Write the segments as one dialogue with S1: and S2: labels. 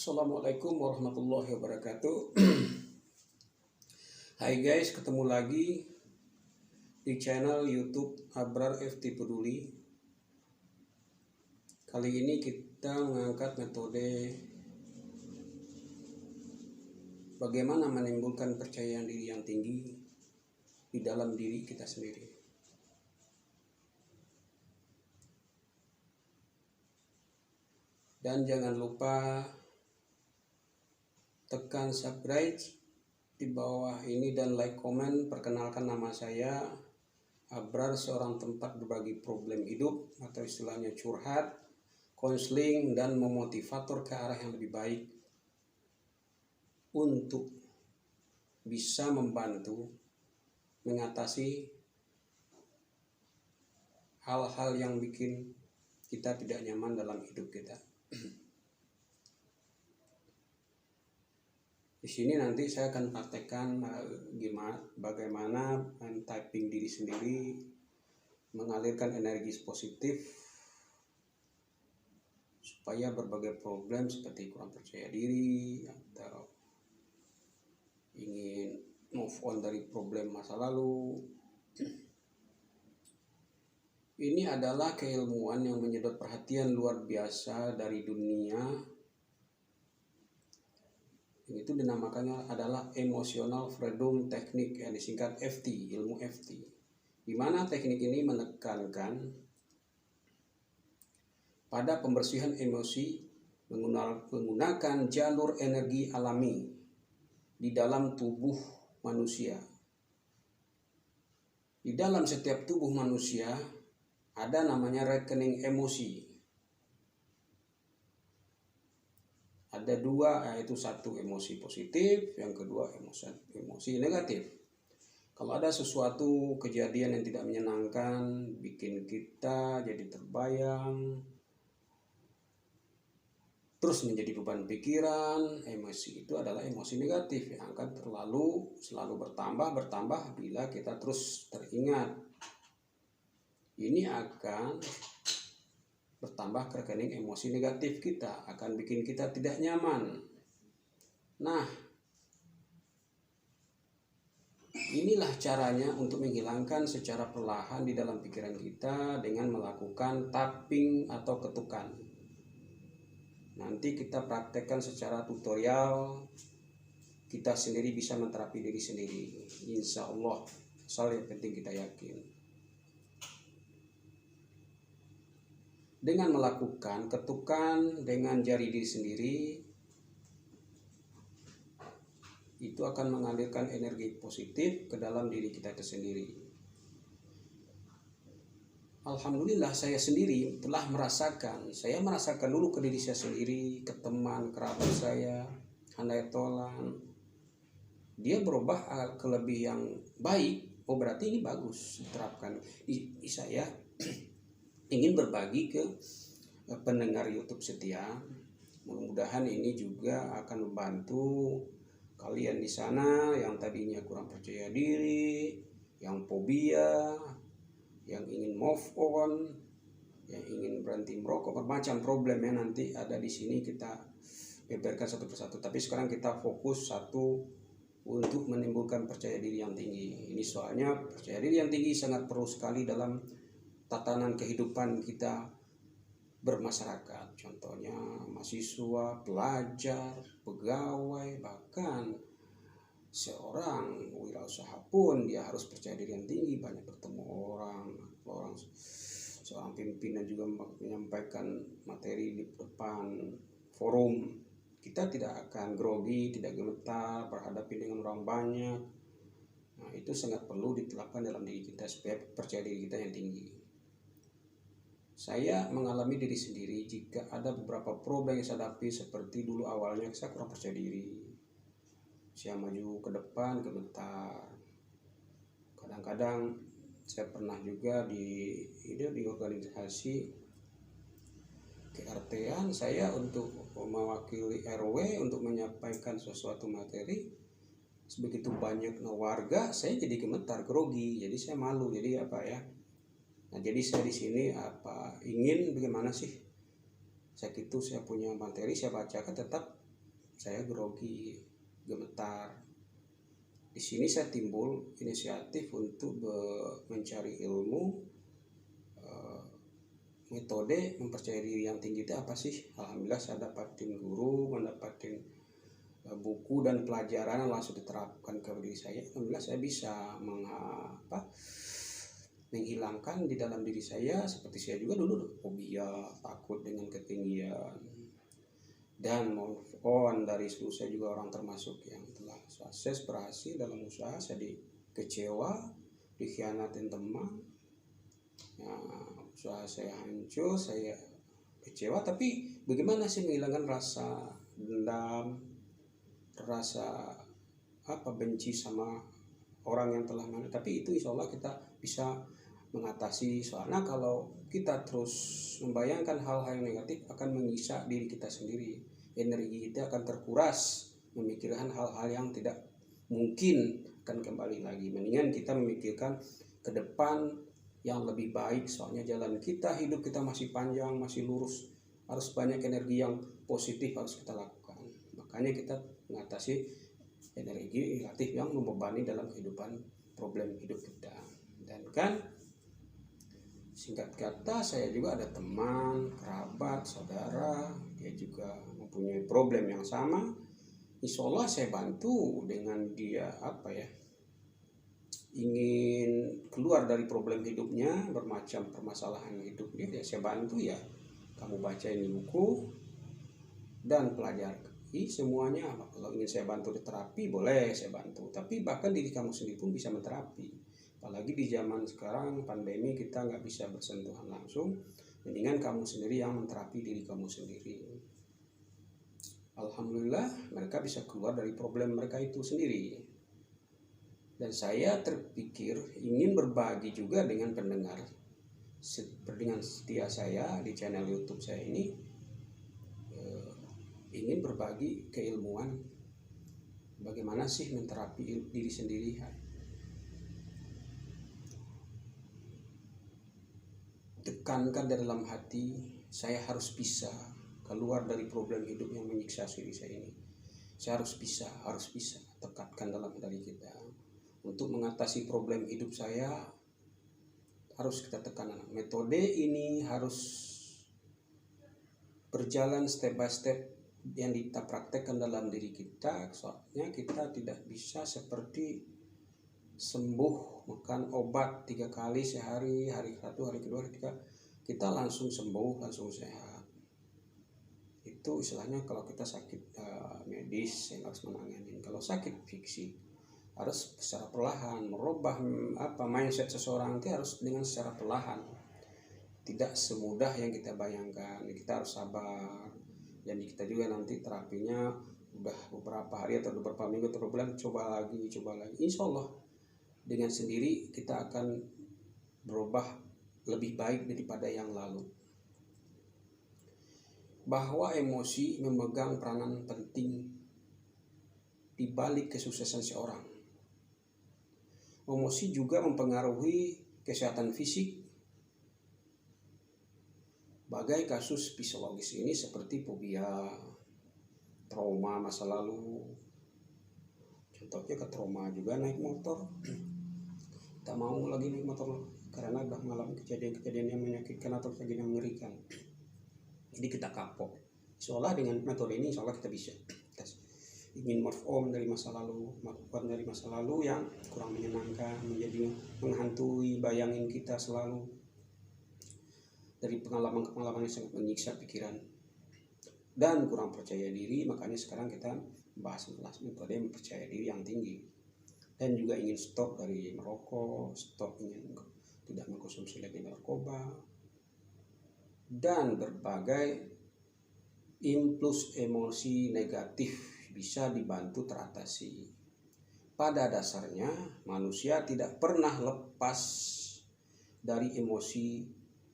S1: Assalamualaikum warahmatullahi wabarakatuh. Hai guys, ketemu lagi di channel YouTube Abrar FT Peduli. Kali ini kita mengangkat metode bagaimana menimbulkan percayaan diri yang tinggi di dalam diri kita sendiri. Dan jangan lupa tekan subscribe di bawah ini dan like, komen. Perkenalkan, nama saya Abrar, seorang tempat berbagi problem hidup atau istilahnya curhat, konseling, dan memotivator ke arah yang lebih baik untuk bisa membantu mengatasi hal-hal yang bikin kita tidak nyaman dalam hidup kita. Di sini nanti saya akan praktekkan bagaimana typing diri sendiri, mengalirkan energi positif supaya berbagai problem seperti kurang percaya diri atau ingin move on dari problem masa lalu. Ini adalah keilmuan yang menyedot perhatian luar biasa dari dunia. Itu dinamakannya adalah Emotional Freedom Technique, yang disingkat FT, ilmu FT. Di mana teknik ini menekankan pada pembersihan emosi menggunakan jalur energi alami di dalam tubuh manusia. Di dalam setiap tubuh manusia ada namanya rekening emosi. Ada dua, yaitu satu emosi positif, yang kedua emosi negatif. Kalau ada sesuatu kejadian yang tidak menyenangkan, bikin kita jadi terbayang, terus menjadi beban pikiran, emosi itu adalah emosi negatif yang akan selalu bertambah bila kita terus teringat. Ini akan bertambah ke rekening emosi negatif kita, akan bikin kita tidak nyaman. Nah, inilah caranya untuk menghilangkan secara perlahan di dalam pikiran kita dengan melakukan tapping atau ketukan. Nanti kita praktekkan secara tutorial, kita sendiri bisa menterapi diri sendiri, insya Allah, asal yang penting kita yakin. Dengan melakukan ketukan dengan jari diri sendiri, itu akan mengalirkan energi positif ke dalam diri kita itu sendiri. Alhamdulillah, saya sendiri telah merasakan. Saya merasakan dulu ke diri saya sendiri, ke teman, kerabat saya, handai tolan. Dia berubah ke lebih yang baik. Oh, berarti ini bagus diterapkan. Saya ingin berbagi ke pendengar YouTube setia. Mudah-mudahan ini juga akan membantu kalian di sana yang tadinya kurang percaya diri, yang fobia, yang ingin move on, yang ingin berhenti merokok, bermacam problemnya nanti ada di sini, kita beberkan satu persatu. Tapi sekarang kita fokus satu untuk menimbulkan percaya diri yang tinggi. Ini soalnya percaya diri yang tinggi sangat perlu sekali dalam tatanan kehidupan kita bermasyarakat. Contohnya mahasiswa, pelajar, pegawai, bahkan seorang wirausaha pun dia harus percaya diri yang tinggi, banyak bertemu orang seorang pimpinan juga menyampaikan materi di depan forum. Kita tidak akan grogi, tidak gemetar berhadapan dengan orang banyak. Nah, itu sangat perlu diterapkan dalam diri kita supaya percaya diri kita yang tinggi. Saya mengalami diri sendiri jika ada beberapa problem yang saya hadapi, seperti dulu awalnya saya kurang percaya diri. Saya maju ke depan gemetar. Kadang-kadang saya pernah juga di organisasi KRT-an, saya untuk mewakili RW untuk menyampaikan sesuatu materi. Sebegitu banyak warga, saya jadi gemetar, grogi, jadi saya malu. Jadi Nah, jadi saya di sini ingin bagaimana sih? Saya punya materi, saya bacakan, tetap saya grogi, gemetar. Di sini saya timbul inisiatif untuk mencari ilmu, metode mempercayai diri yang tinggi itu apa sih. Alhamdulillah saya dapatin guru, mendapatkan buku dan pelajaran langsung diterapkan ke diri saya. Alhamdulillah saya bisa menghilangkan di dalam diri saya, seperti saya juga dulu fobia, takut dengan ketinggian, dan move on dari seluruh. Saya juga orang termasuk yang telah sukses berhasil dalam usaha. Saya kecewa, dikhianatin teman, usaha saya hancur, saya kecewa. Tapi bagaimana sih menghilangkan rasa dendam, rasa benci sama orang yang telah mana? Tapi itu insya Allah kita bisa mengatasi. Soalnya kalau kita terus membayangkan hal-hal yang negatif akan menyiksa diri kita sendiri. Energi kita akan terkuras memikirkan hal-hal yang tidak mungkin akan kembali lagi. Mendingan kita memikirkan ke depan yang lebih baik. Soalnya jalan kita, hidup kita masih panjang, masih lurus. Harus banyak energi yang positif harus kita lakukan. Makanya kita mengatasi energi negatif yang membebani dalam kehidupan, problem hidup kita. Dan kan singkat kata, saya juga ada teman, kerabat, saudara, dia juga mempunyai problem yang sama. Insya Allah saya bantu dengan dia ingin keluar dari problem hidupnya, bermacam permasalahan hidupnya, ya saya bantu ya. Kamu baca ini buku dan pelajari semuanya. Kalau ingin saya bantu di terapi, boleh saya bantu. Tapi bahkan diri kamu sendiri pun bisa menterapi. Apalagi di zaman sekarang pandemi, kita nggak bisa bersentuhan langsung. Mendingan kamu sendiri yang menterapi diri kamu sendiri. Alhamdulillah mereka bisa keluar dari problem mereka itu sendiri. Dan saya terpikir ingin berbagi juga dengan pendengar, dengan setia saya di channel YouTube saya ini, ingin berbagi keilmuan bagaimana sih menterapi diri sendiri. Tekankan dalam hati, saya harus bisa keluar dari problem hidup yang menyiksa diri saya ini. Saya harus bisa. Tekankan dalam diri kita. Untuk mengatasi problem hidup saya, harus kita tekankan. Metode ini harus berjalan step by step yang kita praktekkan dalam diri kita. Soalnya kita tidak bisa seperti sembuh makan obat 3 kali sehari, hari 1, hari kedua, hari 3 kita langsung sembuh, langsung sehat. Itu istilahnya kalau kita sakit medis yang harus menangani. Kalau sakit fisik harus secara perlahan merubah mindset seseorang itu harus dengan secara perlahan. Tidak semudah yang kita bayangkan. Kita harus sabar. Dan kita juga nanti terapinya udah beberapa hari atau beberapa minggu atau bulan, coba lagi. Insya Allah dengan sendiri kita akan berubah lebih baik daripada yang lalu. Bahwa emosi memegang peranan penting di balik kesuksesan seorang. Emosi juga mempengaruhi kesehatan fisik. Bagai kasus psikologis ini seperti fobia, trauma masa lalu. Contohnya ke trauma juga naik motor. Tak mau lagi naik motor karena sudah mengalami kejadian-kejadian yang menyakitkan atau kejadian yang mengerikan. Jadi kita kapok. Seolah dengan metode ini insya Allah kita bisa. Kita ingin move on dari masa lalu yang kurang menyenangkan, menjadi menghantui, bayangin kita selalu. Dari pengalaman-pengalaman yang sangat menyiksa pikiran dan kurang percaya diri. Makanya sekarang kita bahas metode mempercayai diri yang tinggi. Dan juga ingin stop dari merokok, ingin tidak mengkonsumsi lagi narkoba, dan berbagai impuls emosi negatif bisa dibantu teratasi. Pada dasarnya manusia tidak pernah lepas dari emosi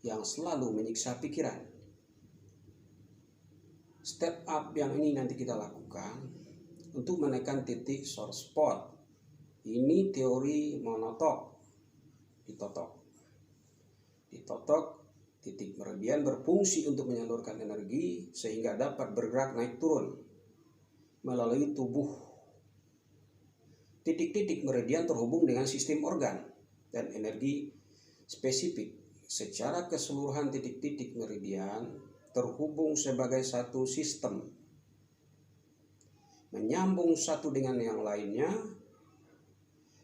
S1: yang selalu menyiksa pikiran. Step up yang ini nanti kita lakukan untuk menekan titik sore spot. Ini teori monotok. Ditotok titik meridian berfungsi untuk menyalurkan energi sehingga dapat bergerak naik turun. melalui tubuh. Titik-titik meridian terhubung dengan sistem organ dan energi spesifik. Secara keseluruhan titik-titik meridian terhubung sebagai satu sistem, menyambung satu dengan yang lainnya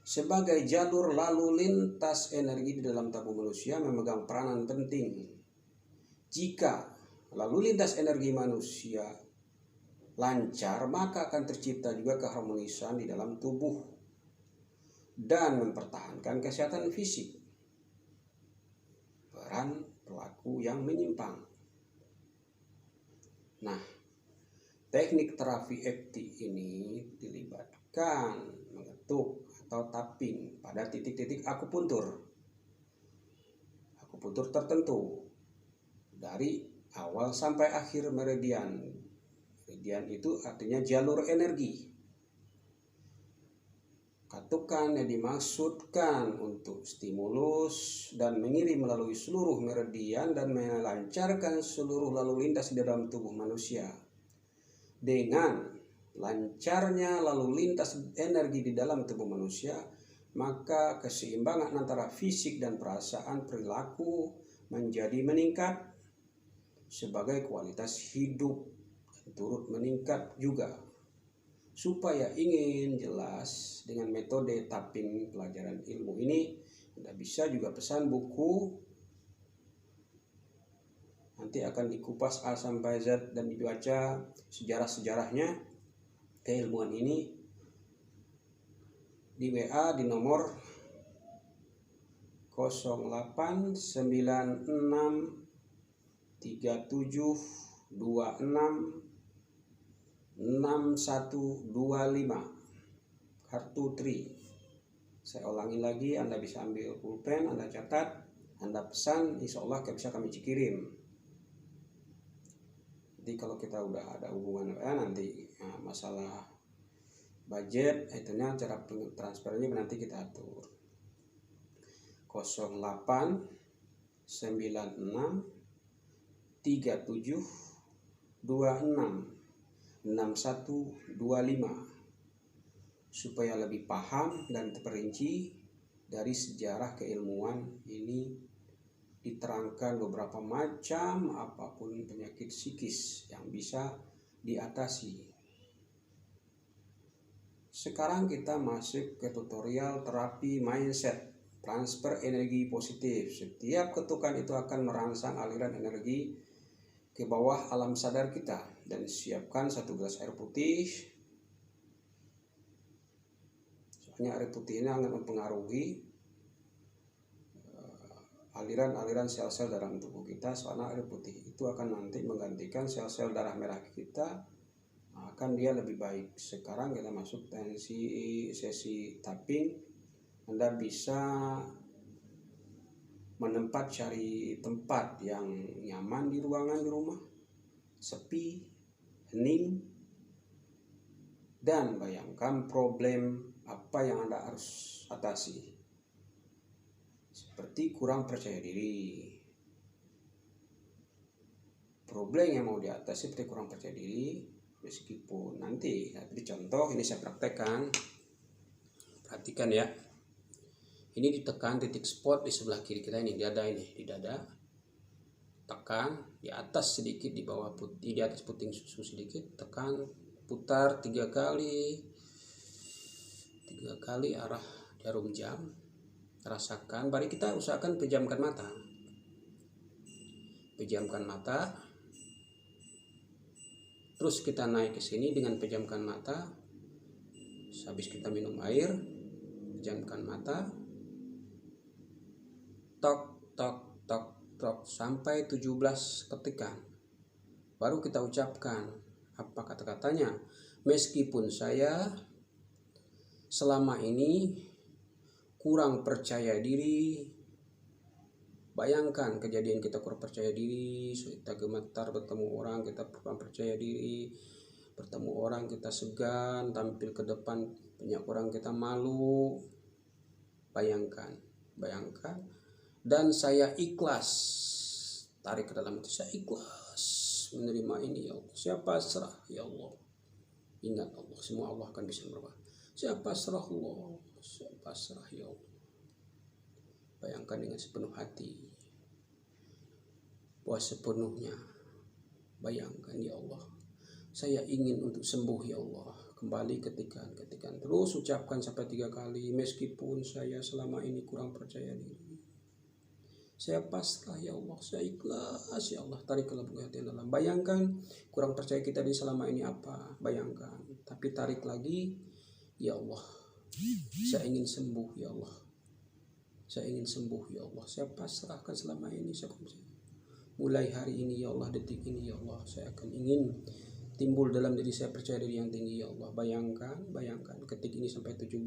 S1: sebagai jalur lalu lintas energi di dalam tubuh manusia memegang peranan penting. Jika lalu lintas energi manusia lancar, maka akan tercipta juga keharmonisan di dalam tubuh dan mempertahankan kesehatan fisik. Peran perilaku yang menyimpang. Nah, teknik terapi EFT ini dilibatkan mengetuk atau tapping pada titik-titik akupuntur tertentu dari awal sampai akhir meridian. Meridian itu artinya jalur energi. Katukan yang dimaksudkan untuk stimulus dan mengirim melalui seluruh meridian dan melancarkan seluruh lalu lintas di dalam tubuh manusia. Dengan lancarnya lalu lintas energi di dalam tubuh manusia, maka keseimbangan antara fisik dan perasaan perilaku menjadi meningkat sebagai kualitas hidup turut meningkat juga. Supaya ingin jelas dengan metode tapping pelajaran ilmu ini, Anda bisa juga pesan buku. Nanti akan dikupas A sampai Z dan dibaca sejarah-sejarahnya keilmuan ini di WA di nomor 08963726 6125 kartu tri. Saya ulangi lagi, Anda bisa ambil pulpen, Anda catat, Anda pesan, insya Allah bisa kami kirim. Jadi kalau kita udah ada hubungan nanti masalah budget, itunya cara transfernya nanti kita atur. 0896 37 26 6125 supaya lebih paham dan terperinci dari sejarah keilmuan ini, diterangkan beberapa macam apapun penyakit psikis yang bisa diatasi. Sekarang kita masuk ke tutorial terapi mindset, transfer energi positif. Setiap ketukan itu akan merangsang aliran energi ke bawah alam sadar kita. Dan siapkan 1 gelas air putih. Soalnya air putih ini akan mempengaruhi aliran-aliran sel-sel dalam tubuh kita. Soalnya air putih itu akan nanti menggantikan sel-sel darah merah kita, akan dia lebih baik. Sekarang kita masuk sesi tapping. Anda bisa cari tempat yang nyaman di ruangan di rumah, sepi, hening, dan bayangkan problem apa yang Anda harus atasi. Seperti kurang percaya diri. Problem yang mau diatasi seperti kurang percaya diri, meskipun nanti di contoh ini saya praktekkan. Perhatikan ya. Ini ditekan titik spot di sebelah kiri kita ini, di dada. Tekan di atas sedikit, di bawah putih, di atas puting susu sedikit, tekan, putar 3 kali arah jarum jam, rasakan. Mari kita usahakan pejamkan mata, terus kita naik ke sini dengan pejamkan mata. Habis kita minum air, pejamkan mata, tok sampai 17 ketikan. Baru kita ucapkan apa kata-katanya. Meskipun saya selama ini kurang percaya diri. Bayangkan kejadian kita kurang percaya diri, kita gemetar bertemu orang, kita kurang percaya diri, bertemu orang kita segan, tampil ke depan banyak orang kita malu. Bayangkan. Dan saya ikhlas, tarik ke dalam itu, saya ikhlas menerima ini ya Allah, saya pasrah ya Allah. Ingat Allah, semua Allah akan bisa merubah. Saya pasrah Allah, saya pasrah ya Allah. Bayangkan dengan sepenuh hati, puas sepenuhnya. Bayangkan ya Allah, saya ingin untuk sembuh ya Allah. Kembali ketikan. Terus ucapkan sampai 3 kali. Meskipun saya selama ini kurang percaya diri, saya pasrah ya Allah, saya ikhlas ya Allah. Tarik ke lubuk hati yang dalam. Bayangkan kurang percaya kita di selama ini apa. Bayangkan. Tapi tarik lagi. Ya Allah, saya ingin sembuh ya Allah. Saya ingin sembuh ya Allah. Saya pasrahkan selama ini. Mulai hari ini ya Allah, detik ini ya Allah, saya akan ingin timbul dalam diri saya percaya diri yang tinggi ya Allah. Bayangkan. Ketik ini sampai 17.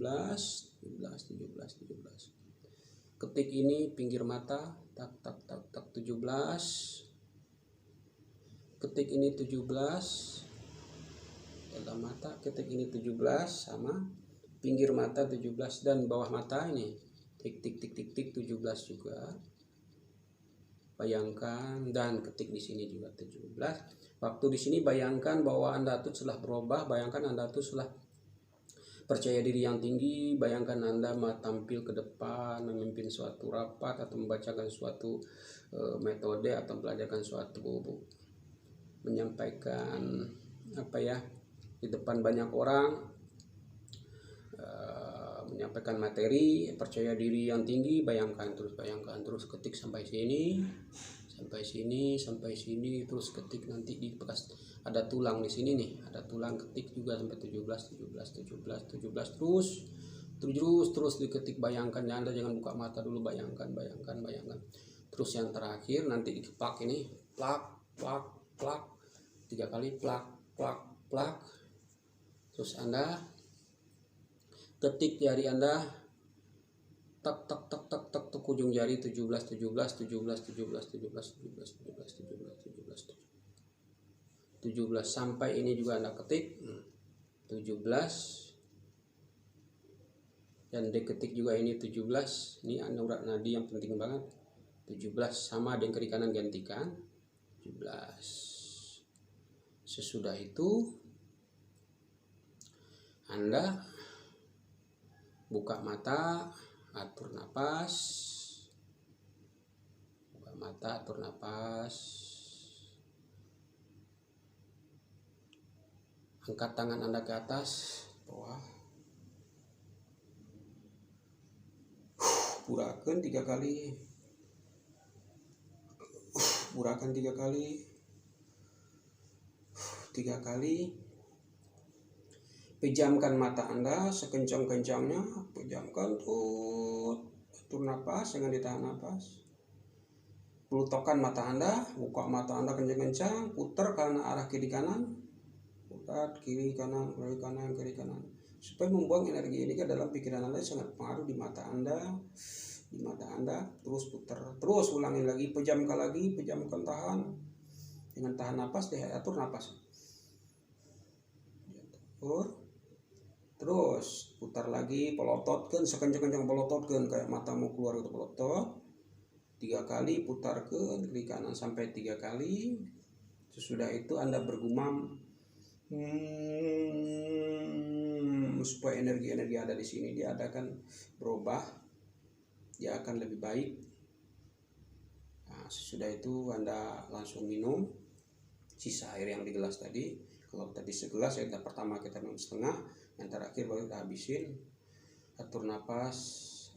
S1: Ketik ini pinggir mata. Tak 17. Ketik ini 17. Dalam mata ketik ini 17 sama pinggir mata 17 dan bawah mata ini tik 17 juga. Bayangkan dan ketik di sini juga 17. Waktu di sini bayangkan bahwa Anda tuh telah berubah, bayangkan Anda tuh telah percaya diri yang tinggi, bayangkan Anda mau tampil ke depan, memimpin suatu rapat atau membacakan suatu metode atau belajarkan suatu menyampaikan di depan banyak orang, menyampaikan materi, percaya diri yang tinggi. Bayangkan terus ketik sampai sini, terus ketik nanti di bekas ada tulang di sini nih, ada tulang, ketik juga sampai 17 terus diketik. Bayangkan, Anda jangan buka mata dulu, bayangkan. Terus yang terakhir nanti dikepak ini, plak 3 kali, plak. Terus Anda ketik jari Anda, tak ujung jari 17 sampai ini juga Anda ketik 17 dan diketik juga ini 17. Ini urat nadi yang penting banget. 17 sama dengan kiri kanan gantikan 17. Sesudah itu Anda buka mata, atur napas. Angkat tangan Anda ke atas, bawah. Burakan 3 kali. Burakan 3 kali. 3 kali. Pejamkan mata Anda sekencang-kencangnya, pejamkan tuh. Atur napas, jangan ditahan napas. Pelutokkan mata Anda, buka mata Anda kencang-kencang, putar ke arah kiri kanan. Putar kiri kanan. Supaya membuang energi ini ke dalam pikiran Anda, sangat pengaruh di mata Anda. Terus putar, terus ulangi lagi, pejamkan, tahan. Dengan tahan napas, atur napas. Terus putar lagi, pelototkan sekencang-kencang, pelototkan kayak matamu keluar itu, pelotot 3 kali, putarkan kiri kanan sampai 3 kali. Sesudah itu Anda bergumam supaya energi-energi ada di sini dia akan berubah, dia akan lebih baik. Nah, sesudah itu Anda langsung minum sisa air yang di gelas tadi. Kalau tadi segelas, yang pertama kita minum setengah, yang terakhir baru kita habisin. Atur napas,